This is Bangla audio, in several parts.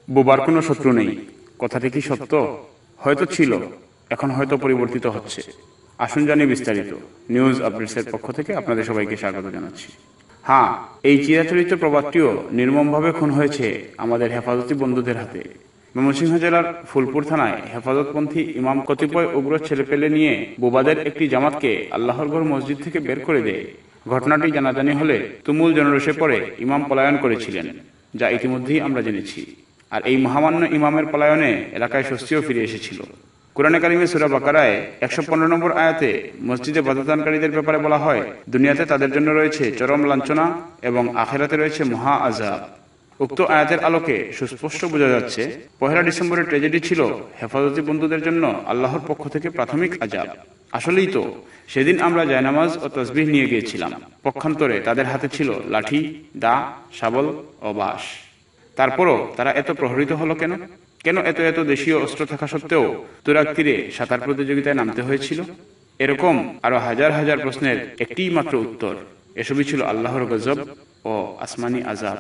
বোবার কোনো শত্রু নেই, কথাটি কি সত্য? হয়তো ছিল, এখন হয়তো পরিবর্তিত হচ্ছে। আসুন জানি বিস্তারিত। নিউজ আপডেটসের পক্ষ থেকে আপনাদের সবাইকে স্বাগত জানাচ্ছি। হ্যাঁ, এই চিরাচরিত প্রবাদটিও নির্মমভাবে খুন হয়েছে আমাদের হেফাজতি বন্ধুদের হাতে। ময়মনসিংহ জেলার ফুলপুর থানায় হেফাজতপন্থী ইমাম কতিপয় উগ্র ছেলেপেলে নিয়ে বোবাদের একটি জামাতকে আল্লাহর ঘর মসজিদ থেকে বের করে দেয়। ঘটনাটি জানাজানি হলে তুমুল জনরোষে পড়ে ইমাম পলায়ন করেছিলেন, যা ইতিমধ্যেই আমরা জেনেছি। আর এই মহামান্য ইমামের পলায়নে এলাকায় স্বস্তিও ফিরে এসেছিল। কুরআনে কারিমে সূরা বাকারায় 115 নম্বর আয়াতে মসজিদে বাধাদানকারীদের ব্যাপারে বলা হয়, দুনিয়াতে তাদের জন্য রয়েছে চরম লাঞ্ছনা এবং আখিরাতে রয়েছে মহা আযাব। উক্ত আয়াতের আলোকে সুস্পষ্ট বোঝা যাচ্ছে, 1 ডিসেম্বরের ট্র্যাজেডি ছিল হেফাজতি বন্ধুদের জন্য আল্লাহর পক্ষ থেকে প্রাথমিক আযাব। আসলেই তো, সেদিন আমরা জায়নামাজ ও তসবিহ নিয়ে গিয়েছিলাম, পক্ষান্তরে তাদের হাতে ছিল লাঠি, দা, শাবল ও বাঁশ। তারপরও তারা এত প্রহরিত হলো কেন? কেন এত এত দেশীয় অস্ত্র থাকা সত্ত্বেও তুরাগ তীরে সাঁতার প্রতিযোগিতায় নামতে হয়েছিল? এরকম আরো হাজার হাজার প্রশ্নের একটিই মাত্র উত্তর, এসবই ছিল আল্লাহর গজব ও আসমানি আযাব।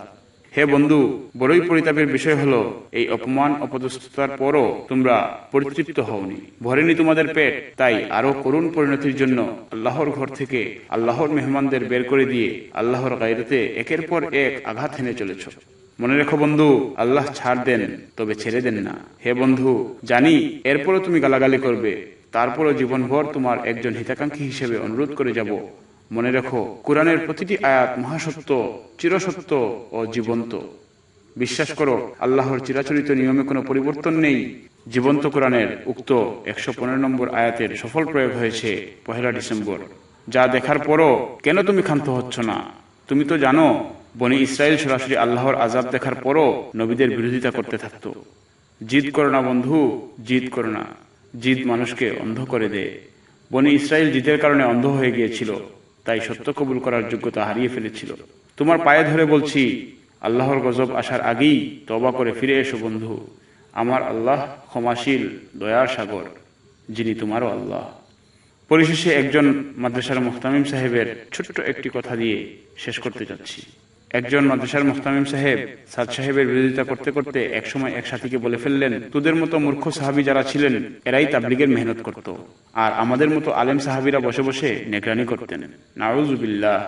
হে বন্ধু, বড়ই পরিতাপের বিষয় হলো, এই অপমান অপদস্থতার পরও তোমরা পরিতৃপ্ত হওনি, ভরেনি তোমাদের পেট, তাই আরো করুণ পরিণতির জন্য আল্লাহর ঘর থেকে আল্লাহর মেহমানদের বের করে দিয়ে আল্লাহর গায়রতে একের পর এক আঘাত হেনে চলেছ। মনে রেখো বন্ধু, আল্লাহ ছাড় দেন তবে ছেড়ে দেন না। হে বন্ধু, জানি এরপরও তুমি গালাগালি করবে, তারপরও জীবনভর তোমার একজন হিতাকাঙ্ক্ষী হিসেবে অনুরোধ করে যাব, মনে রেখো কুরআনের প্রতিটি আয়াত মহাসত্য, চিরসত্য ও জীবন্ত। বিশ্বাস করো, আল্লাহর চিরাচরিত নিয়মে কোনো পরিবর্তন নেই। জীবন্ত কুরআনের উক্ত 115 নম্বর আয়াতের সফল প্রয়োগ হয়েছে 1 ডিসেম্বর। যা দেখার পরও কেন তুমি ক্ষান্ত হচ্ছ না? তুমি তো জানো, বনি ইসরাইল সরাসরি আল্লাহর আযাব দেখার পরও নবীদের বিরোধিতা করতে থাকতো। জিদ করো না বন্ধু, জিদ করো না। জিদ মানুষকে অন্ধ করে দেয়। বনি ইসরাইল জিদের কারণে অন্ধ হয়ে গিয়েছিল, তাই সত্য কবুল করার যোগ্যতা হারিয়ে ফেলেছিল। তোমার পায়ে ধরে বলছি, আল্লাহর গজব আসার আগেই তওবা করে ফিরে এসো বন্ধু। আমার আল্লাহ ক্ষমাশীল, দয়ার সাগর, যিনি তোমারও আল্লাহ। পরিশেষে একজন মাদ্রাসার মুহতামিম সাহেবের ছোট্ট একটি কথা দিয়ে শেষ করতে যাচ্ছি। একজন মাদ্রাসার মুহতামিম সাহেব সাদ সাহেবের বিরোধিতা করতে করতে একসময় এক সাথীকে বলে ফেললেন, তোদের মতো মূর্খ সাহাবী যারা ছিলেন এরাই তাবলীগের মেহনত করত, আর আমাদের মতো আলেম সাহাবীরা বসে বসে নেগরানি করতেন। নাউযুবিল্লাহ।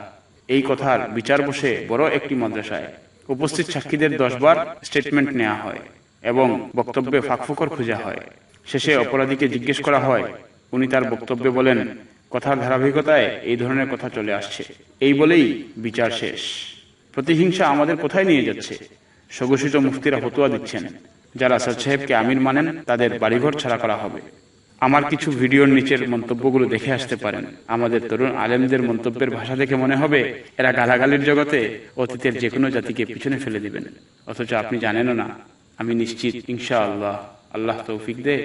এই কথার বিচার বসে বড় একটি মাদ্রাসায় উপস্থিত সাক্ষীদের 10 বার স্টেটমেন্ট নেওয়া হয় এবং বক্তব্যে ফাঁকফোকর খোঁজা হয়। শেষে অপরাধীকে জিজ্ঞেস করা হয়, উনি তার বক্তব্যে বলেন, কথার ধারাবাহিকতায় এই ধরনের কথা চলে আসছে, এই বলেই বিচার শেষ। প্রতিহিংসা আমাদের কোথায় নিয়ে যাচ্ছে? স্বঘোষিত মুফতিরা ফতোয়া দিচ্ছেন, যারা সাদ সাহেবকে আমির মানেন তাদের বাড়িঘর ছাড়া করা হবে। আমার কিছু ভিডিওর নিচের মন্তব্যগুলো দেখে আসতে পারেন। আমাদের তরুণ আলেমদের মন্তব্যের ভাষা দেখে মনে হবে এরা গালাগালির জগতে অতীতের যে কোনো জাতিকে পিছনে ফেলে দিবেন, অথচ আপনি জানেনও না। আমি নিশ্চিত, ইনশাআল্লাহ, আল্লাহ তৌফিক দে,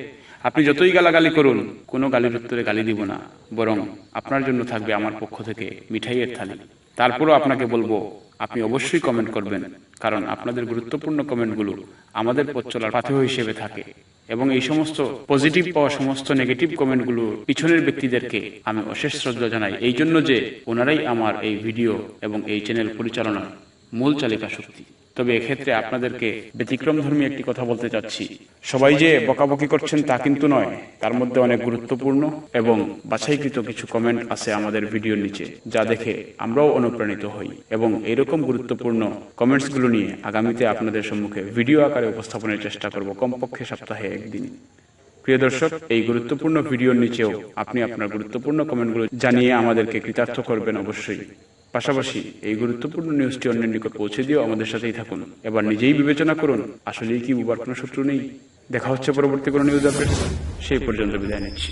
আপনি যতই গালাগালি করুন, কোনো গালির উত্তরে গালি দিব না, বরং আপনার জন্য থাকবে আমার পক্ষ থেকে মিঠাইয়ের থালি। তারপরও আপনাকে বলবো, আপনি অবশ্যই কমেন্ট করবেন, কারণ আপনাদের গুরুত্বপূর্ণ কমেন্টগুলো আমাদের পথ চলার পাথেয় হিসেবে থাকে। এবং এই সমস্ত পজিটিভ ও সমস্ত নেগেটিভ কমেন্টগুলোর পিছনের ব্যক্তিদেরকে আমি অশেষ শ্রদ্ধা জানাই, এই জন্য যে ওনারাই আমার এই ভিডিও এবং এই চ্যানেল পরিচালনার মূল চালিকা শক্তি। তবে এক্ষেত্রে আপনাদেরকে ব্যতিক্রমধর্মী একটি কথা বলতে চাচ্ছি। সবাই যে বকাবকি করছেন তা কিন্তু নয়, তার মধ্যে অনেক গুরুত্বপূর্ণ এবং বাছাইকৃত কিছু কমেন্ট আছে আমাদের ভিডিওর নিচে, যা দেখে আমরাও অনুপ্রাণিত হই এবং এরকম গুরুত্বপূর্ণ কমেন্টসগুলো নিয়ে আগামীতে আপনাদের সম্মুখে ভিডিও আকারে উপস্থাপনের চেষ্টা করব, কমপক্ষে সপ্তাহে একদিন। প্রিয় দর্শক, এই গুরুত্বপূর্ণ ভিডিওর নিচেও আপনি আপনার গুরুত্বপূর্ণ কমেন্টগুলো জানিয়ে আমাদেরকে কৃতার্থ করবেন অবশ্যই। পাশাপাশি এই গুরুত্বপূর্ণ নিউজটি অন্যের নিকট পৌঁছে দিয়েও আমাদের সাথেই থাকুন। এবার নিজেই বিবেচনা করুন, আসলেই কি বুবার কোনো শত্রু নেই। দেখা হচ্ছে পরবর্তী কোনো নিউজ আপডেট। সেই পর্যন্ত বিদায় নিচ্ছি।